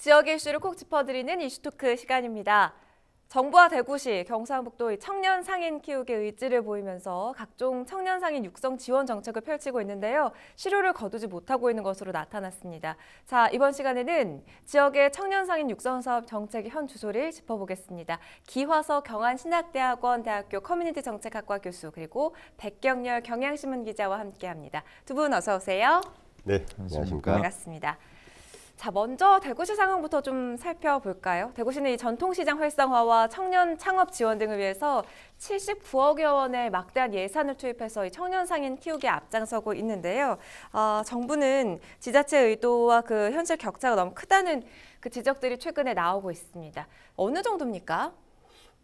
지역 이슈를 콕 짚어드리는 이슈토크 시간입니다. 정부와 대구시, 경상북도의 청년 상인 키우기 의지를 보이면서 각종 청년 상인 육성 지원 정책을 펼치고 있는데요. 실효를 거두지 못하고 있는 것으로 나타났습니다. 자, 이번 시간에는 지역의 청년 상인 육성 사업 정책의 현 주소를 짚어보겠습니다. 기화석 경안신학대학원 대학교 커뮤니티 정책학과 교수 그리고 백경렬 경향신문 기자와 함께합니다. 두 분 어서 오세요. 네, 안녕하십니까. 반갑습니다. 자, 먼저 대구시 상황부터 좀 살펴볼까요? 대구시는 이 전통시장 활성화와 청년 창업 지원 등을 위해서 79억여 원의 막대한 예산을 투입해서 이 청년 상인 키우기에 앞장서고 있는데요. 정부는 지자체의 의도와 그 현실 격차가 너무 크다는 그 지적들이 최근에 나오고 있습니다. 어느 정도입니까?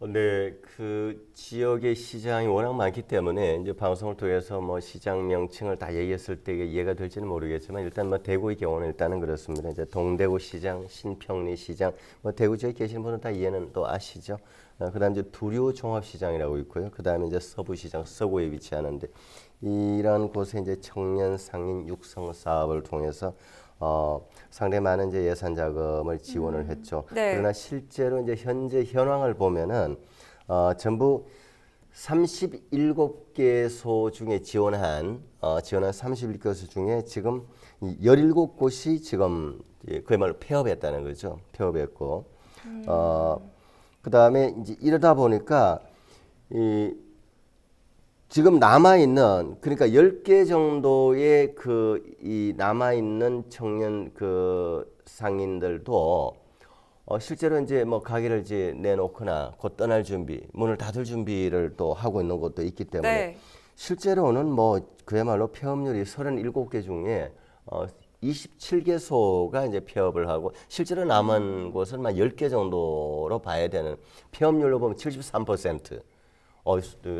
네, 그 지역의 시장이 워낙 많기 때문에 이제 방송을 통해서 뭐 시장 명칭을 다 얘기했을 때 이해가 될지는 모르겠지만 일단 뭐 대구의 경우는 일단은 그렇습니다. 이제 동대구 시장, 신평리 시장, 뭐 대구 지역에 계시는 분은 다 이해는 또 아시죠. 그다음 이제 두류 종합 시장이라고 있고요. 그다음에 이제 서부 시장, 서구에 위치하는데 이런 곳에 이제 청년 상인 육성 사업을 통해서 상당히 많은 이제 예산 자금을 지원을 했죠. 네. 그러나 실제로 이제 현재 현황을 보면은 전부 37개소 중에 지원한 37개소 중에 지금 17곳이 지금 그야말로 말로 폐업했다는 거죠. 폐업했고 그다음에 이제 이러다 보니까 지금 남아있는 그러니까 10개 정도의 이 남아있는 청년 상인들도 실제로 이제 뭐 가게를 이제 내놓거나 곧 떠날 준비, 문을 닫을 준비를 또 하고 있는 곳도 있기 때문에 네. 실제로는 뭐 그야말로 폐업률이 37개 중에 27개소가 이제 폐업을 하고 실제로 남은 곳은 만 10개 정도로 봐야 되는 폐업률로 보면 73%.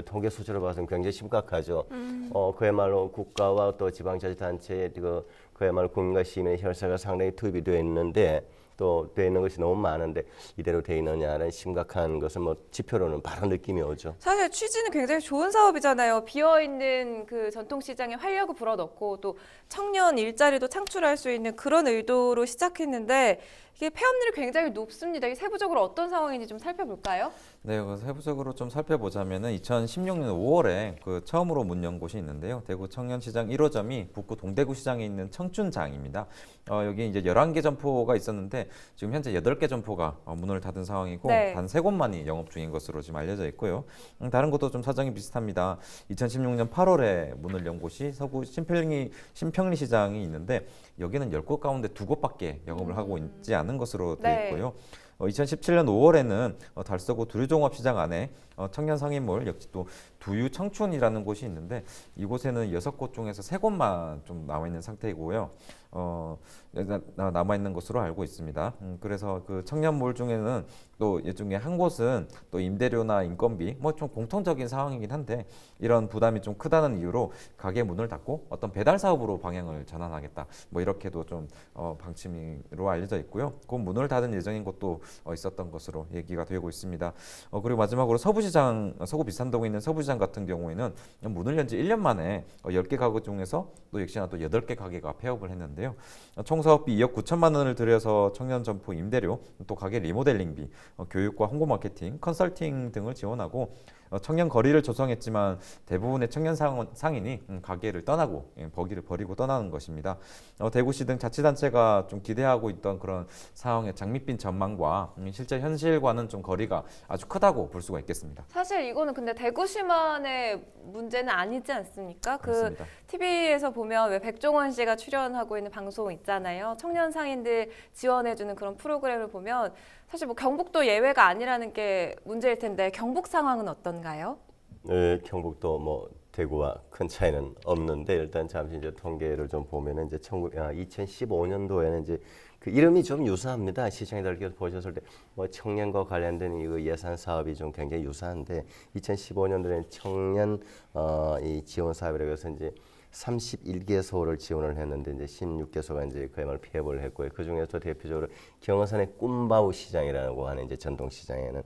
통계 수치로 봐서는 굉장히 심각하죠. 그야말로 국가와 또 지방자치단체의 그야말로 국민과 시민의 혈세가 상당히 투입이 되어 있는데 또 되어 있는 것이 너무 많은데 이대로 되어 있느냐는 심각한 것은 뭐 지표로는 바로 느낌이 오죠. 사실 취지는 굉장히 좋은 사업이잖아요. 비어있는 그 전통시장에 활력을 불어넣고 또 청년 일자리도 창출할 수 있는 그런 의도로 시작했는데 이게 폐업률이 굉장히 높습니다. 이게 세부적으로 어떤 상황인지 좀 살펴볼까요? 네, 세부적으로 좀 살펴보자면은 2016년 5월에 그 처음으로 문 연 곳이 있는데요. 대구 청년시장 1호점이 북구 동대구 시장에 있는 청춘장입니다. 여기 이제 11개 점포가 있었는데 지금 현재 8개 점포가 문을 닫은 상황이고 네. 단 3곳만이 영업 중인 것으로 지금 알려져 있고요. 다른 곳도 좀 사정이 비슷합니다. 2016년 8월에 문을 연 곳이 서구 신평리 시장이 있는데 여기는 10곳 가운데 2곳밖에 영업을 하고 있지 않은 것으로 되어 네. 있고요. 2017년 5월에는 달서구 두류종합시장 안에 청년 상인몰 역시 또 두유 청춘이라는 곳이 있는데 이곳에는 6곳 중에서 3곳만 좀 남아 있는 상태이고요. 남아 있는 것으로 알고 있습니다. 그래서 그 청년몰 중에는 또 이 중에 한 곳은 또 임대료나 인건비 뭐 좀 공통적인 상황이긴 한데 이런 부담이 좀 크다는 이유로 가게 문을 닫고 어떤 배달 사업으로 방향을 전환하겠다. 뭐 이렇게도 좀 방침으로 알려져 있고요. 곧 문을 닫은 예정인 곳도 있었던 것으로 얘기가 되고 있습니다. 그리고 마지막으로 서구 비산동에 있는 서부시장 같은 경우에는 문을 연 지 1년 만에 10개 가구 중에서 또 역시나 또 8개 가게가 폐업을 했는데요. 총 사업비 2억 9천만 원을 들여서 청년 점포 임대료, 또 가게 리모델링비, 교육과 홍보 마케팅, 컨설팅 등을 지원하고 청년 거리를 조성했지만 대부분의 청년 상인이 가게를 떠나고 거기를 버리고 떠나는 것입니다. 대구시 등 자치단체가 좀 기대하고 있던 그런 상황의 장밋빛 전망과 실제 현실과는 좀 거리가 아주 크다고 볼 수가 있겠습니다. 사실 이거는 근데 대구시만의 문제는 아니지 않습니까? 그렇습니다. TV에서 보면 왜 백종원 씨가 출연하고 있는 방송 있잖아요. 청년 상인들 지원해주는 그런 프로그램을 보면 사실 뭐 경북도 예외가 아니라는 게 문제일 텐데 경북 상황은 어떤가요? 네, 경북도 뭐 대구와 큰 차이는 없는데 일단 잠시 이제 통계를 좀 보면은 이제 2015년도에는 이제 그 이름이 좀 유사합니다. 시청자들께서 보셨을 때 뭐 청년과 관련된 이 예산 사업이 좀 굉장히 유사한데 2015년도에는 청년 이 지원 사업이라고 해서 이제 31개소를 지원을 했는데 이제 16개소가 이제 그야말로 폐업을 했고요. 그 중에서 대표적으로 경어산의 꿈바우 시장이라고 하는 이제 전통 시장에는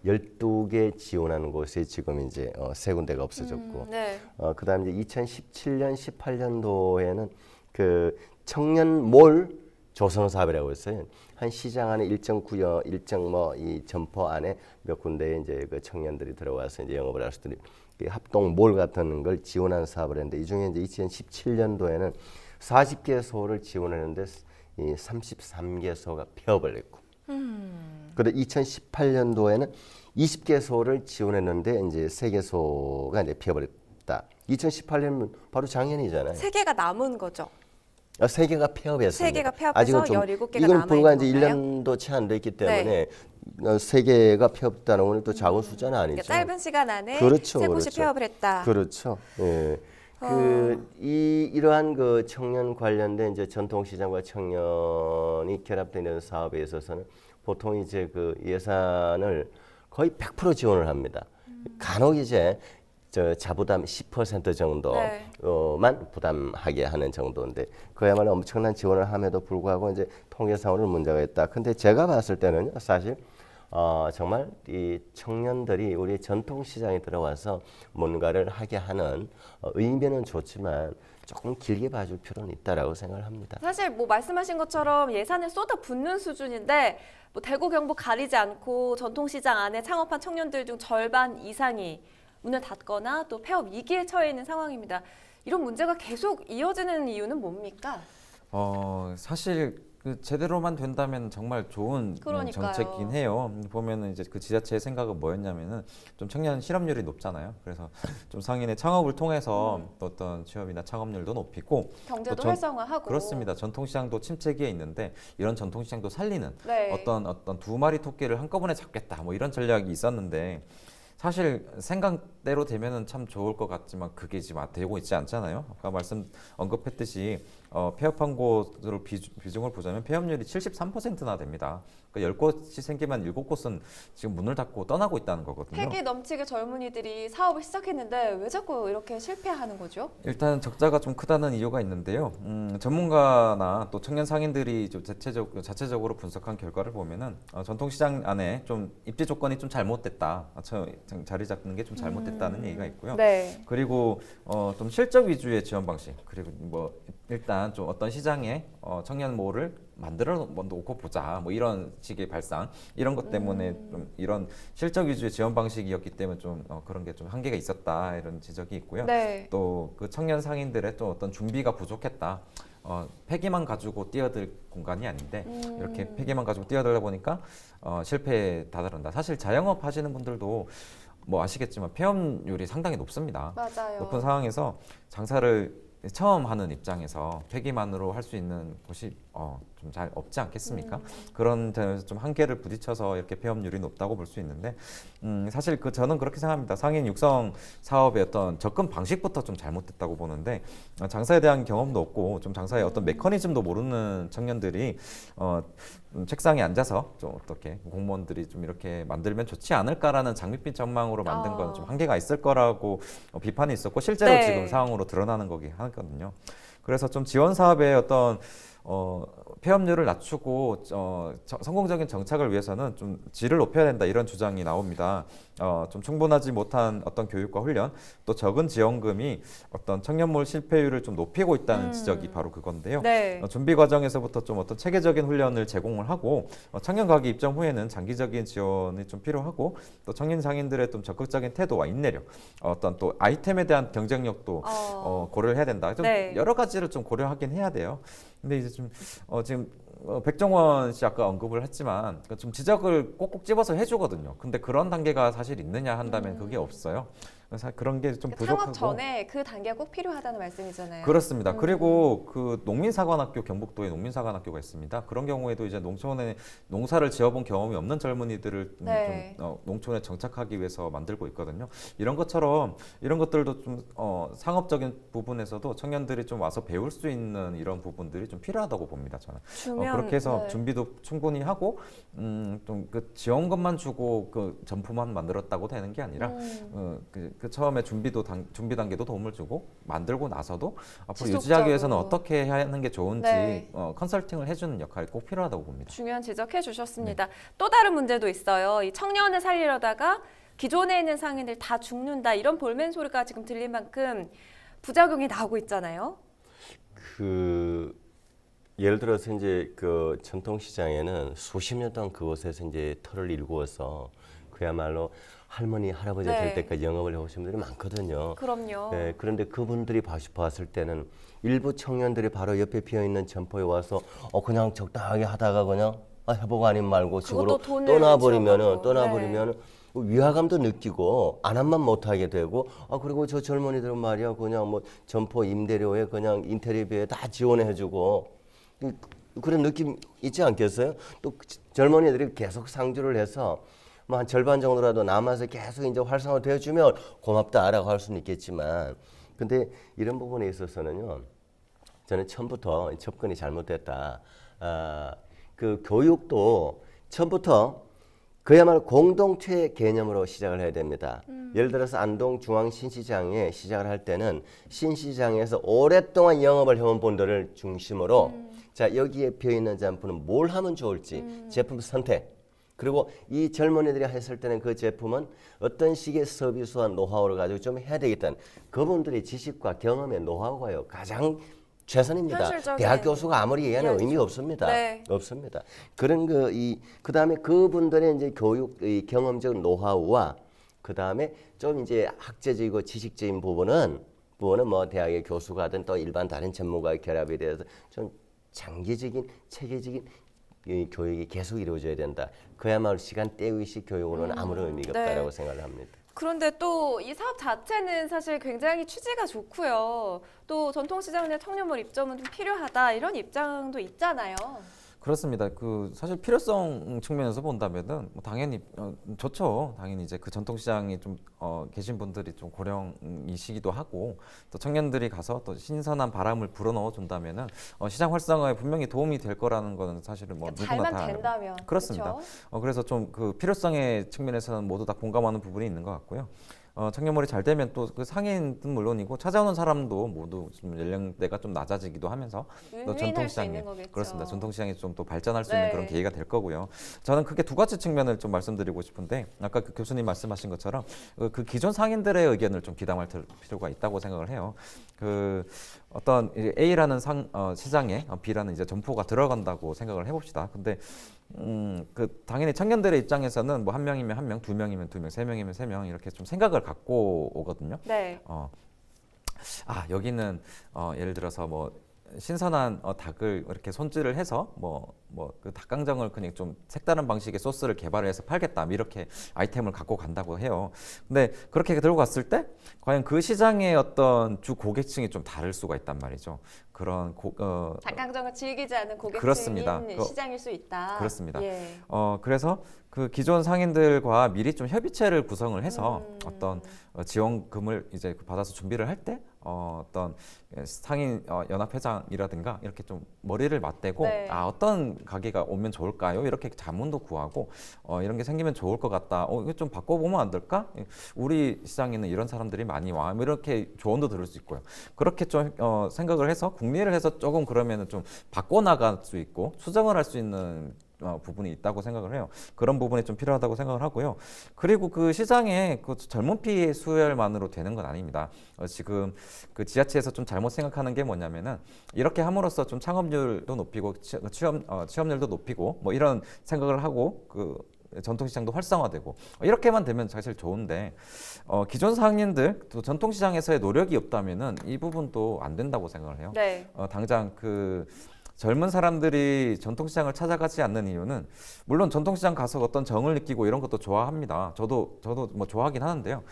12개 지원하는 곳이 지금 이제 3군데가 없어졌고, 네. 그다음에 이제 2017년, 18년도에는 그 청년몰 조성 사업이라고 했어요. 한 시장 안에 일정 구역, 일정 뭐 이 점포 안에 몇 군데 이제 그 청년들이 들어와서 이제 영업을 할 수 있는 합동 몰 같은 걸 지원하는 사업을 했는데 이 중에 이제 2017년도에는 40개소를 지원했는데 이 33개소가 폐업을 했고, 그런데 2018년도에는 20개소를 지원했는데 이제 3개소가 이제 폐업을 했다. 2018년 바로 작년이잖아요. 세 개가 남은 거죠. 3개가 폐업했습니다. 3개가 폐업해서 아직은 좀 17개가 이건 남아 불과 있는 이제 건가요? 1년도 채 안 됐기 때문에 3개가 폐업했다는 건 또 작은 숫자는 아니죠. 그러니까 짧은 시간 안에 그렇죠, 세 곳이 그렇죠. 폐업을 했다. 그렇죠. 예. 이러한 그 청년 관련된 이제 전통시장과 청년이 결합되는 사업에 있어서는 보통 이제 그 예산을 거의 100% 지원을 합니다. 간혹 이제 저 자부담 10% 정도만 부담하게 하는 정도인데 그야말로 엄청난 지원을 함에도 불구하고 이제 통계상으로 문제가 있다. 근데 제가 봤을 때는 사실 정말 이 청년들이 우리 전통시장에 들어와서 뭔가를 하게 하는 의미는 좋지만 조금 길게 봐줄 필요는 있다라고 생각을 합니다. 사실 뭐 말씀하신 것처럼 예산을 쏟아붓는 수준인데 뭐 대구 경북 가리지 않고 전통시장 안에 창업한 청년들 중 절반 이상이 문을 닫거나 또 폐업 위기에 처해 있는 상황입니다. 이런 문제가 계속 이어지는 이유는 뭡니까? 사실 그 제대로만 된다면 정말 좋은 그러니까요. 정책이긴 해요. 보면은 이제 그 지자체의 생각은 뭐였냐면은 좀 청년 실업률이 높잖아요. 그래서 좀 상인의 창업을 통해서 또 어떤 취업이나 창업률도 높이고 경제도 또 활성화하고. 그렇습니다. 전통시장도 침체기에 있는데 이런 전통시장도 살리는 네. 어떤 두 마리 토끼를 한꺼번에 잡겠다 뭐 이런 전략이 있었는데 사실 생각대로 되면은 참 좋을 것 같지만 그게 지금 되고 있지 않잖아요. 아까 언급했듯이 폐업한 곳으로 비중을 보자면 폐업률이 73%나 됩니다. 그러니까 10곳이 생기면 7곳은 지금 문을 닫고 떠나고 있다는 거거든요. 패기 넘치게 젊은이들이 사업을 시작했는데 왜 자꾸 이렇게 실패하는 거죠? 일단 적자가 좀 크다는 이유가 있는데요. 전문가나 또 청년 상인들이 좀 자체적으로 분석한 결과를 보면은 전통시장 안에 좀 입지 조건이 좀 잘못됐다. 자리 잡는 게 좀 잘못됐다는 얘기가 있고요. 네. 그리고 좀 실적 위주의 지원 방식 그리고 뭐 일단 좀 어떤 시장에 청년몰을 만들어 놓고 보자 뭐 이런 식의 발상 이런 것 때문에 좀 이런 실적 위주의 지원 방식이었기 때문에 좀 그런 게 좀 한계가 있었다 이런 지적이 있고요. 네. 또 그 청년 상인들의 또 어떤 준비가 부족했다. 폐기만 가지고 뛰어들 공간이 아닌데 이렇게 폐기만 가지고 뛰어들다 보니까 실패에 다다른다. 사실 자영업 하시는 분들도 뭐 아시겠지만 폐업률이 상당히 높습니다. 맞아요. 높은 상황에서 장사를 처음 하는 입장에서 폐기만으로 할 수 있는 곳이 좀 잘 없지 않겠습니까? 그런 점에서 좀 한계를 부딪혀서 이렇게 폐업률이 높다고 볼 수 있는데 사실 저는 그렇게 생각합니다. 상인 육성 사업의 어떤 접근 방식부터 좀 잘못됐다고 보는데 장사에 대한 경험도 없고 좀 장사의 어떤 메커니즘도 모르는 청년들이 책상에 앉아서 좀 어떻게 공무원들이 좀 이렇게 만들면 좋지 않을까라는 장밋빛 전망으로 만든 건 좀 한계가 있을 거라고 비판이 있었고 실제로 네. 지금 상황으로 드러나는 거긴 하거든요. 그래서 좀 지원 사업의 어떤 폐업률을 낮추고 성공적인 정착을 위해서는 좀 질을 높여야 된다 이런 주장이 나옵니다. 좀 충분하지 못한 어떤 교육과 훈련 또 적은 지원금이 어떤 청년몰 실패율을 좀 높이고 있다는 지적이 바로 그건데요. 네. 준비 과정에서부터 좀 어떤 체계적인 훈련을 제공을 하고 청년 가기 입점 후에는 장기적인 지원이 좀 필요하고 또 청년 상인들의 좀 적극적인 태도와 인내력 어떤 또 아이템에 대한 경쟁력도 고려를 해야 된다. 좀 네. 여러 가지를 좀 고려하긴 해야 돼요. 근데 이제 좀 지금 백종원 씨 아까 언급을 했지만 좀 지적을 꼭꼭 집어서 해주거든요. 근데 그런 단계가 사실 있느냐 한다면 그게 없어요. 그래서 그런 게 좀 부족하고. 창업 전에 그 단계가 꼭 필요하다는 말씀이잖아요. 그렇습니다. 그리고 그 농민사관학교 경북도에 농민사관학교가 있습니다. 그런 경우에도 이제 농촌에 농사를 지어본 경험이 없는 젊은이들을 네. 좀 농촌에 정착하기 위해서 만들고 있거든요. 이런 것처럼 이런 것들도 좀 상업적인 부분에서도 청년들이 좀 와서 배울 수 있는 이런 부분들이 좀 필요하다고 봅니다. 저는 그렇게 해서 네. 준비도 충분히 하고 좀 그 지원금만 주고 그 점포만 만들었다고 되는 게 아니라 그 처음에 준비 단계도 도움을 주고 만들고 나서도 앞으로 유지하기 위해서는 어떻게 하는 게 좋은지 네. 컨설팅을 해주는 역할이 꼭 필요하다고 봅니다. 중요한 지적해 주셨습니다. 또 다른 문제도 있어요. 이 청년을 살리려다가 기존에 있는 상인들 다 죽는다 이런 볼멘 소리가 지금 들릴 만큼 부작용이 나오고 있잖아요. 예를 들어서 이제 그 전통시장에는 수십 년 동안 그곳에서 이제 털을 일구어서 그야말로 할머니, 할아버지가 네. 될 때까지 영업을 해오신 분들이 많거든요. 그럼요. 네, 그런데 그분들이 봤을 때는 일부 청년들이 바로 옆에 피어 있는 점포에 와서 그냥 적당하게 하다가 그냥 해보고 아니면 말고 식으로 그것도 돈을 떠나버리면은 지어가고. 위화감도 느끼고 안 하면 못하게 되고 그리고 저 젊은이들은 말이야 그냥 뭐 점포 임대료에 그냥 인테리어비에 다 지원해주고 그런 느낌 있지 않겠어요? 또 젊은이들이 계속 상주를 해서 뭐 한 절반 정도라도 남아서 계속 이제 활성화되어 주면 고맙다라고 할 수는 있겠지만, 근데 이런 부분에 있어서는요, 저는 처음부터 접근이 잘못됐다. 그 교육도 처음부터 그야말로 공동체 개념으로 시작을 해야 됩니다. 예를 들어서 안동 중앙 신시장에 시작을 할 때는 신시장에서 오랫동안 영업을 해온 분들을 중심으로 자 여기에 비어 있는 점포는 뭘 하면 좋을지 제품 선택. 그리고 이 젊은이들이 했을 때는 그 제품은 어떤 식의 서비스와 노하우를 가지고 좀 해야 되겠다는 그분들의 지식과 경험의 노하우가요 가장 최선입니다. 현실적인 대학 교수가 아무리 얘기하는 이야기죠. 의미 없습니다. 네. 없습니다. 그런 그다음에 그분들의 이제 교육 경험적 노하우와 그다음에 좀 이제 학제적이고 지식적인 부분은 뭐 대학의 교수가 하든 또 일반 다른 전문가의 결합에 대해서 좀 장기적인 체계적인 이 교육이 계속 이루어져야 된다. 그야말로 시간 때우기식 교육으로는 아무런 의미가 네. 없다라고 생각을 합니다. 그런데 또 이 사업 자체는 사실 굉장히 취지가 좋고요. 또 전통시장 내 청년몰 입점은 좀 필요하다 이런 입장도 있잖아요. 그렇습니다. 그 사실 필요성 측면에서 본다면은 뭐 당연히 좋죠. 당연히 이제 그 전통시장이 좀 계신 분들이 좀 고령이시기도 하고 또 청년들이 가서 또 신선한 바람을 불어넣어 준다면은 시장 활성화에 분명히 도움이 될 거라는 거는 사실은 뭐 누구나 잘만 다 알고. 된다면 그렇습니다. 그렇죠? 그래서 좀 그 필요성의 측면에서는 모두 다 공감하는 부분이 있는 것 같고요. 청년몰이 잘 되면 또 그 상인은 물론이고 찾아오는 사람도 모두 좀 연령대가 좀 낮아지기도 하면서 또 윈윈할 수 전통시장이 있는 거겠죠. 그렇습니다. 전통시장이 좀 또 발전할 수 네. 있는 그런 계기가 될 거고요. 저는 크게 두 가지 측면을 좀 말씀드리고 싶은데 아까 그 교수님 말씀하신 것처럼 그 기존 상인들의 의견을 좀 귀담할 필요가 있다고 생각을 해요. 그 어떤 A라는 시장에 B라는 이제 점포가 들어간다고 생각을 해봅시다. 근데 그 당연히 청년들의 입장에서는 뭐 한 명이면 한 명, 두 명이면 두 명, 세 명이면 세 명 이렇게 좀 생각을 갖고 오거든요. 네. 여기는 예를 들어서 뭐 신선한 닭을 이렇게 손질을 해서 그 닭강정을 그냥 좀 색다른 방식의 소스를 개발해서 팔겠다 이렇게 아이템을 갖고 간다고 해요. 근데 그렇게 들고 갔을 때 과연 그 시장의 어떤 주 고객층이 좀 다를 수가 있단 말이죠. 그런 닭강정을 즐기지 않는 고객층인 그렇습니다. 시장일 수 있다. 그렇습니다. 예. 그래서 그 기존 상인들과 미리 좀 협의체를 구성을 해서 어떤 지원금을 이제 받아서 준비를 할 때 어떤 상인 연합회장이라든가 이렇게 좀 머리를 맞대고 네. 어떤 가게가 오면 좋을까요? 이렇게 자문도 구하고 이런 게 생기면 좋을 것 같다. 이거 좀 바꿔보면 안 될까? 우리 시장에는 이런 사람들이 많이 와. 뭐 이렇게 조언도 들을 수 있고요. 그렇게 좀 생각을 해서 궁리를 해서 조금 그러면은 좀 바꿔나갈 수 있고 수정을 할 수 있는 부분이 있다고 생각을 해요. 그런 부분이 좀 필요하다고 생각을 하고요. 그리고 그 시장에 그 젊은 피 수혈만으로 되는 건 아닙니다. 지금 그 지자체에서 좀 잘못 생각하는 게 뭐냐면은 이렇게 함으로써 좀 창업률도 높이고 취업률도 높이고 뭐 이런 생각을 하고 그 전통시장도 활성화되고 이렇게만 되면 사실 좋은데 기존 상인들 또 전통시장에서의 노력이 없다면은 이 부분도 안 된다고 생각을 해요. 네. 당장 그 젊은 사람들이 전통시장을 찾아가지 않는 이유는 물론 전통시장 가서 어떤 정을 느끼고 이런 것도 좋아합니다. 저도 뭐 좋아하긴 하는데요.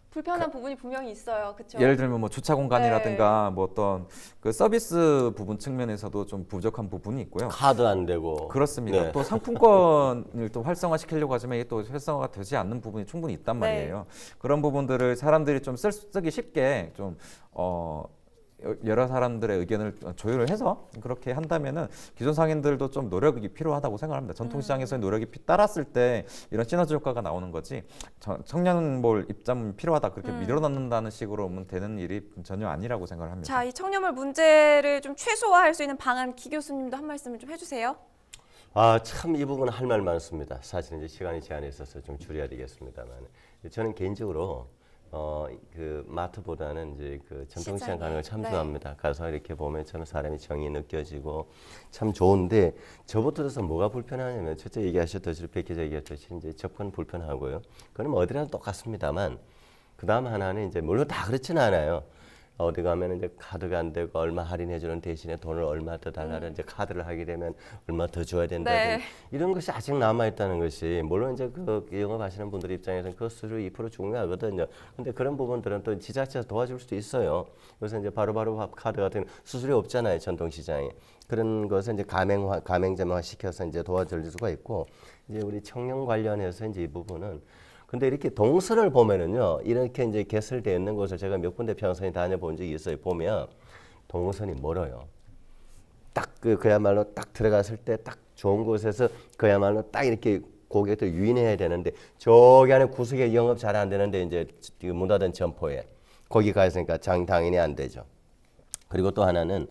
불편한 부분이 분명히 있어요. 그렇죠? 예를 들면 뭐 주차 공간이라든가 뭐 어떤 그 서비스 부분 측면에서도 좀 부족한 부분이 있고요. 카드 안 되고 그렇습니다. 네. 또 상품권을 또 활성화시키려고 하지만 이게 또 활성화가 되지 않는 부분이 충분히 있단 네. 말이에요. 그런 부분들을 사람들이 좀 쓰기 쉽게 좀 여러 사람들의 의견을 조율을 해서 그렇게 한다면은 기존 상인들도 좀 노력이 필요하다고 생각합니다. 전통시장에서의 노력이 따랐을 때 이런 시너지 효과가 나오는 거지 청년몰 입점 필요하다 그렇게 밀어넣는다는 식으로 오면 되는 일이 전혀 아니라고 생각을 합니다. 자, 이 청년몰 문제를 좀 최소화할 수 있는 방안 기 교수님도 한 말씀을 좀 해주세요. 참 이 부분은 할 말 많습니다. 사실 이제 시간이 제한이 있어서 좀 줄여야 되겠습니다만 저는 개인적으로 그 마트보다는 이제 그 전통시장 시장에. 가는 걸 참 좋아합니다. 가서 이렇게 보면 참 사람이 정이 느껴지고 참 좋은데 저부터 해서 뭐가 불편하냐면 첫째 얘기하셨듯이 백 기자 얘기했듯이 이제 접근 불편하고요. 그건 뭐 어디나 똑같습니다만 그 다음 하나는 이제 물론 다 그렇지는 않아요. 어디 가면 이제 카드가 안 되고 얼마 할인해주는 대신에 돈을 얼마 더 달라는 이제 카드를 하게 되면 얼마 더 줘야 된다든 네. 이런 것이 아직 남아 있다는 것이 물론 이제 그 영업하시는 분들 입장에서는 그 수수료 2% 중요하거든요. 근데 그런 부분들은 또 지자체에서 도와줄 수도 있어요. 그래서 이제 바로바로 카드 같은 수수료 없잖아요, 전통시장에. 그런 것을 이제 가맹점화 시켜서 이제 도와줄 수가 있고 이제 우리 청년 관련해서 이제 이 부분은 근데 이렇게 동선을 보면은요, 이렇게 이제 개설되어 있는 곳을 제가 몇 군데 평생에 다녀본 적이 있어요. 보면 동선이 멀어요. 딱 그야말로 딱 들어갔을 때 딱 좋은 곳에서 그야말로 딱 이렇게 고객들 유인해야 되는데 저기 안에 구석에 영업 잘 안 되는데 이제 문 닫은 점포에 거기 가 있으니까 당연히 안 되죠. 그리고 또 하나는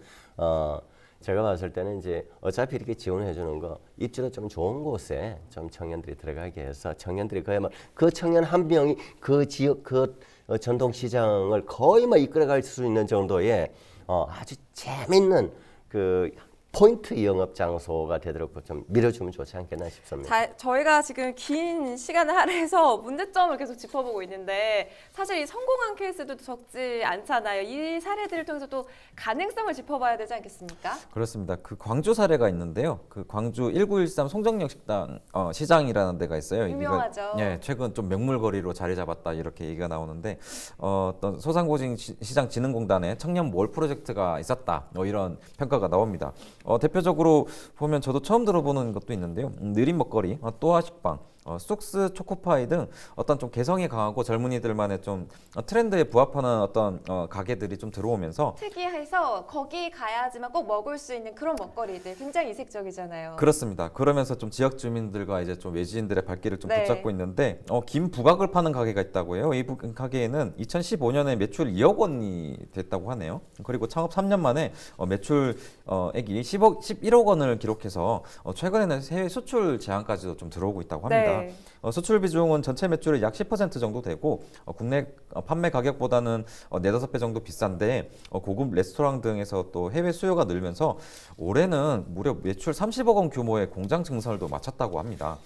제가 봤을 때는 이제 어차피 이렇게 지원을 해주는 거 입지도 좀 좋은 곳에 좀 청년들이 들어가게 해서 청년들이 그야말로 그 청년 한 명이 그 지역 그 전통시장을 거의 막 이끌어갈 수 있는 정도의 아주 재밌는 그 포인트 영업 장소가 되도록 좀 밀어주면 좋지 않겠나 싶습니다. 저희가 지금 긴 시간을 할애해서 문제점을 계속 짚어보고 있는데 사실 이 성공한 케이스도 적지 않잖아요. 이 사례들을 통해서 또 가능성을 짚어봐야 되지 않겠습니까? 그렇습니다. 그 광주 사례가 있는데요. 그 광주 1913 송정역 식당 시장이라는 데가 있어요. 유명하죠. 예, 최근 좀 명물거리로 자리 잡았다 이렇게 얘기가 나오는데 어떤 소상공인시장진흥공단의 청년 몰 프로젝트가 있었다. 이런 평가가 나옵니다. 대표적으로 보면 저도 처음 들어보는 것도 있는데요. 느린 먹거리, 또아 식빵, 쑥스 초코파이 등 어떤 좀 개성이 강하고 젊은이들만의 좀 트렌드에 부합하는 어떤 가게들이 좀 들어오면서 특이해서 거기 가야지만 꼭 먹을 수 있는 그런 먹거리들 굉장히 이색적이잖아요. 그렇습니다. 그러면서 좀 지역 주민들과 이제 좀 외지인들의 발길을 좀 네. 붙잡고 있는데 김 부각을 파는 가게가 있다고 해요. 이 가게에는 2015년에 매출 2억 원이 됐다고 하네요. 그리고 창업 3년 만에 매출액이 11억 원을 기록해서 최근에는 해외 수출 제안까지도 좀 들어오고 있다고 합니다. 네. 수출 비중은 전체 매출의 약 10% 정도 되고 국내 판매 가격보다는 4-5배 정도 비싼데 고급 레스토랑 등에서 또 해외 수요가 늘면서 올해는 무려 매출 30억 원 규모의 공장 증설도 마쳤다고 합니다.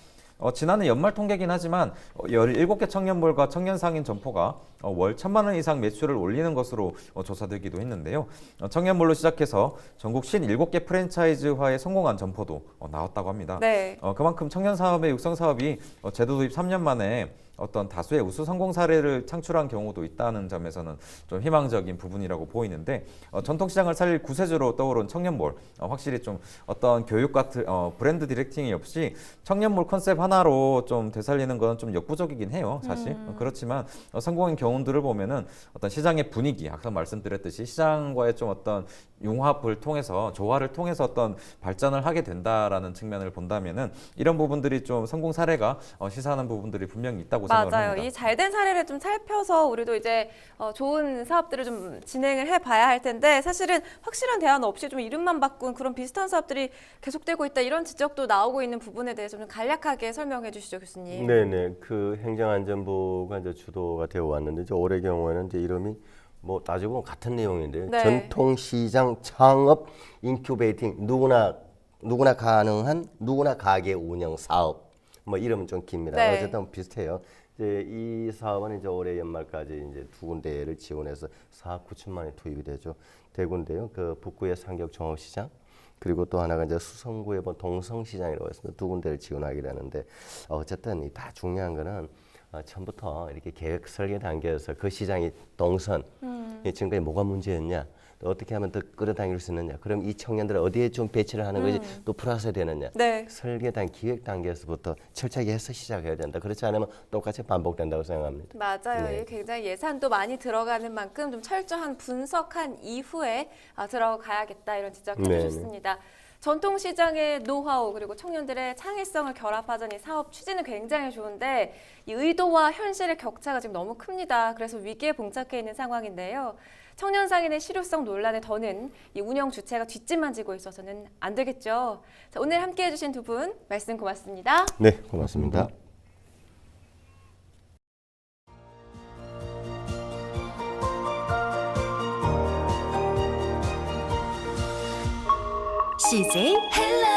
지난해 연말 통계긴 하지만 17개 청년몰과 청년상인 점포가 월 1,000만 원 이상 매출을 올리는 것으로 조사되기도 했는데요. 청년몰로 시작해서 전국 57개 프랜차이즈화에 성공한 점포도 나왔다고 합니다. 네. 그만큼 청년 사업의 육성 사업이 제도 도입 3년 만에 어떤 다수의 우수 성공 사례를 창출한 경우도 있다는 점에서는 좀 희망적인 부분이라고 보이는데 전통시장을 살릴 구세주로 떠오른 청년몰 확실히 좀 어떤 교육 같은 브랜드 디렉팅이 없이 청년몰 컨셉 하나로 좀 되살리는 건 좀 역부족이긴 해요, 사실. 그렇지만 성공한 경우들을 보면은 어떤 시장의 분위기, 아까 말씀드렸듯이 시장과의 좀 어떤 융합을 통해서 조화를 통해서 어떤 발전을 하게 된다라는 측면을 본다면은 이런 부분들이 좀 성공 사례가 시사하는 부분들이 분명히 있다고 생각을 맞아요. 합니다. 이 잘된 사례를 좀 살펴서 우리도 이제 좋은 사업들을 좀 진행을 해봐야 할 텐데 사실은 확실한 대안 없이 좀 이름만 바꾼 그런 비슷한 사업들이 계속되고 있다 이런 지적도 나오고 있는 부분에 대해서 좀 간략하게 설명해 주시죠, 교수님. 네네. 그 행정안전부가 이제 주도가 되어 왔는데 이제 올해 경우에는 이제 이름이 뭐 따지고 보면 같은 내용인데요. 네. 전통시장 창업 인큐베이팅 누구나 가능한 누구나 가게 운영 사업. 뭐 이름은 좀 깁니다. 네. 어쨌든 비슷해요. 이제 이 사업은 이제 올해 연말까지 이제 2군데를 지원해서 4억 9천만 원이 투입이 되고인데요. 그 북구의 상격 종합시장 그리고 또 하나가 이제 수성구의 뭐 동성시장이라고 했습니다. 2군데를 지원하게 되는데 어쨌든 이 다 중요한 거는 처음부터 이렇게 계획 설계 단계에서 그 시장이 동선 지금까지 뭐가 문제였냐 또 어떻게 하면 더 끌어당길 수 있느냐 그럼 이 청년들을 어디에 좀 배치를 하는 것이 또 플러스 되느냐 네. 설계단 기획 단계에서부터 철저하게 해서 시작해야 된다. 그렇지 않으면 똑같이 반복된다고 생각합니다. 맞아요. 네. 이게 굉장히 예산도 많이 들어가는 만큼 좀 철저한 분석한 이후에 들어가야겠다 이런 지적해 네네. 주셨습니다. 전통시장의 노하우 그리고 청년들의 창의성을 결합하자는 이 사업 취지는 굉장히 좋은데 이 의도와 현실의 격차가 지금 너무 큽니다. 그래서 위기에 봉착해 있는 상황인데요. 청년 상인의 실효성 논란에 더는 이 운영 주체가 뒷짐만 지고 있어서는 안 되겠죠. 자, 오늘 함께해 주신 두 분 말씀 고맙습니다. 네, 고맙습니다. CJ 헬로